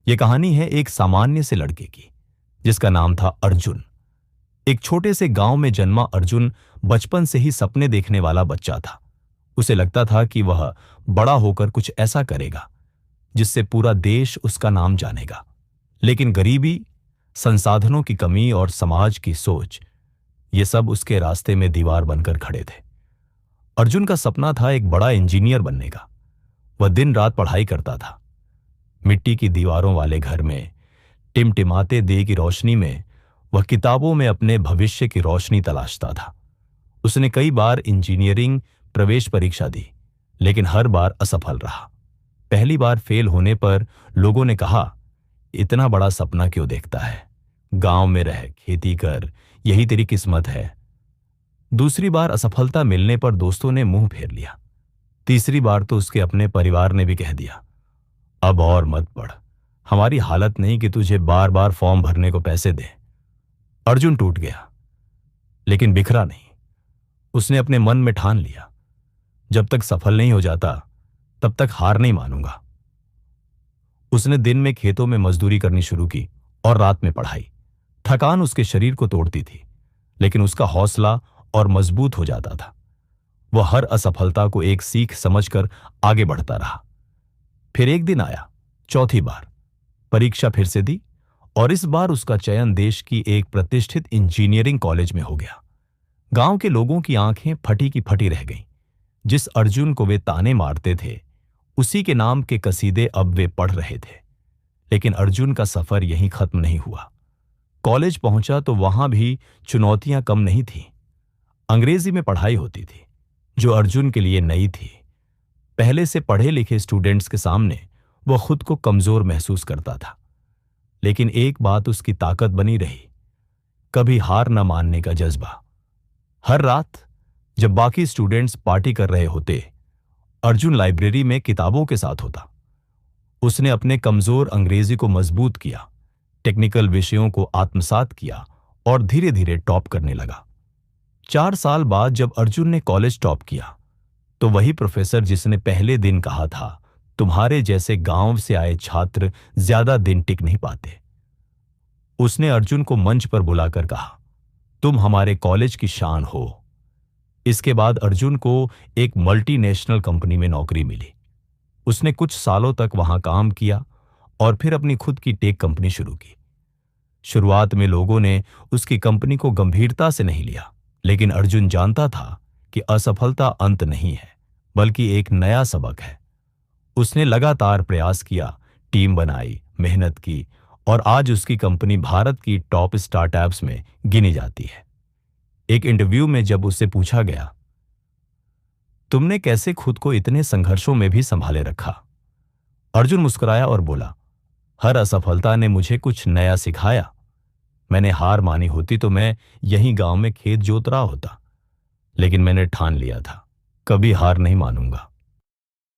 ये कहानी है एक सामान्य से लड़के की जिसका नाम था अर्जुन। एक छोटे से गांव में जन्मा अर्जुन बचपन से ही सपने देखने वाला बच्चा था। उसे लगता था कि वह बड़ा होकर कुछ ऐसा करेगा जिससे पूरा देश उसका नाम जानेगा। लेकिन गरीबी, संसाधनों की कमी और समाज की सोच, ये सब उसके रास्ते में दीवार बनकर खड़े थे। अर्जुन का सपना था एक बड़ा इंजीनियर बनने का। वह दिन रात पढ़ाई करता था। मिट्टी की दीवारों वाले घर में, टिमटिमाते दिए की रोशनी में, वह किताबों में अपने भविष्य की रोशनी तलाशता था। उसने कई बार इंजीनियरिंग प्रवेश परीक्षा दी, लेकिन हर बार असफल रहा। पहली बार फेल होने पर लोगों ने कहा, इतना बड़ा सपना क्यों देखता है, गांव में रह खेती कर, यही तेरी किस्मत है। दूसरी बार असफलता मिलने पर दोस्तों ने मुंह फेर लिया। तीसरी बार तो उसके अपने परिवार ने भी कह दिया, अब और मत पढ़, हमारी हालत नहीं कि तुझे बार बार फॉर्म भरने को पैसे दे। अर्जुन टूट गया, लेकिन बिखरा नहीं। उसने अपने मन में ठान लिया, जब तक सफल नहीं हो जाता तब तक हार नहीं मानूंगा। उसने दिन में खेतों में मजदूरी करनी शुरू की और रात में पढ़ाई। थकान उसके शरीर को तोड़ती थी, लेकिन उसका हौसला और मजबूत हो जाता था। वह हर असफलता को एक सीख समझकर आगे बढ़ता रहा। फिर एक दिन आया, चौथी बार परीक्षा फिर से दी और इस बार उसका चयन देश की एक प्रतिष्ठित इंजीनियरिंग कॉलेज में हो गया। गांव के लोगों की आंखें फटी की फटी रह गईं। जिस अर्जुन को वे ताने मारते थे, उसी के नाम के कसीदे अब वे पढ़ रहे थे। लेकिन अर्जुन का सफर यहीं खत्म नहीं हुआ। कॉलेज पहुंचा तो वहां भी चुनौतियां कम नहीं थीं। अंग्रेजी में पढ़ाई होती थी, जो अर्जुन के लिए नई थी। पहले से पढ़े लिखे स्टूडेंट्स के सामने वह खुद को कमजोर महसूस करता था। लेकिन एक बात उसकी ताकत बनी रही, कभी हार न मानने का जज्बा। हर रात जब बाकी स्टूडेंट्स पार्टी कर रहे होते, अर्जुन लाइब्रेरी में किताबों के साथ होता। उसने अपने कमजोर अंग्रेजी को मजबूत किया, टेक्निकल विषयों को आत्मसात किया और धीरे धीरे टॉप करने लगा। 4 साल बाद जब अर्जुन ने कॉलेज टॉप किया, तो वही प्रोफेसर जिसने पहले दिन कहा था, तुम्हारे जैसे गांव से आए छात्र ज्यादा दिन टिक नहीं पाते, उसने अर्जुन को मंच पर बुलाकर कहा, तुम हमारे कॉलेज की शान हो। इसके बाद अर्जुन को एक मल्टीनेशनल कंपनी में नौकरी मिली। उसने कुछ सालों तक वहां काम किया और फिर अपनी खुद की टेक कंपनी शुरू की। शुरुआत में लोगों ने उसकी कंपनी को गंभीरता से नहीं लिया, लेकिन अर्जुन जानता था कि असफलता अंत नहीं है, बल्कि एक नया सबक है। उसने लगातार प्रयास किया, टीम बनाई, मेहनत की और आज उसकी कंपनी भारत की टॉप स्टार्टअप्स में गिनी जाती है। एक इंटरव्यू में जब उससे पूछा गया, तुमने कैसे खुद को इतने संघर्षों में भी संभाले रखा, अर्जुन मुस्कुराया और बोला, हर असफलता ने मुझे कुछ नया सिखाया। मैंने हार मानी होती तो मैं यहीं गांव में खेत जोत रहा होता, लेकिन मैंने ठान लिया था, कभी हार नहीं मानूंगा।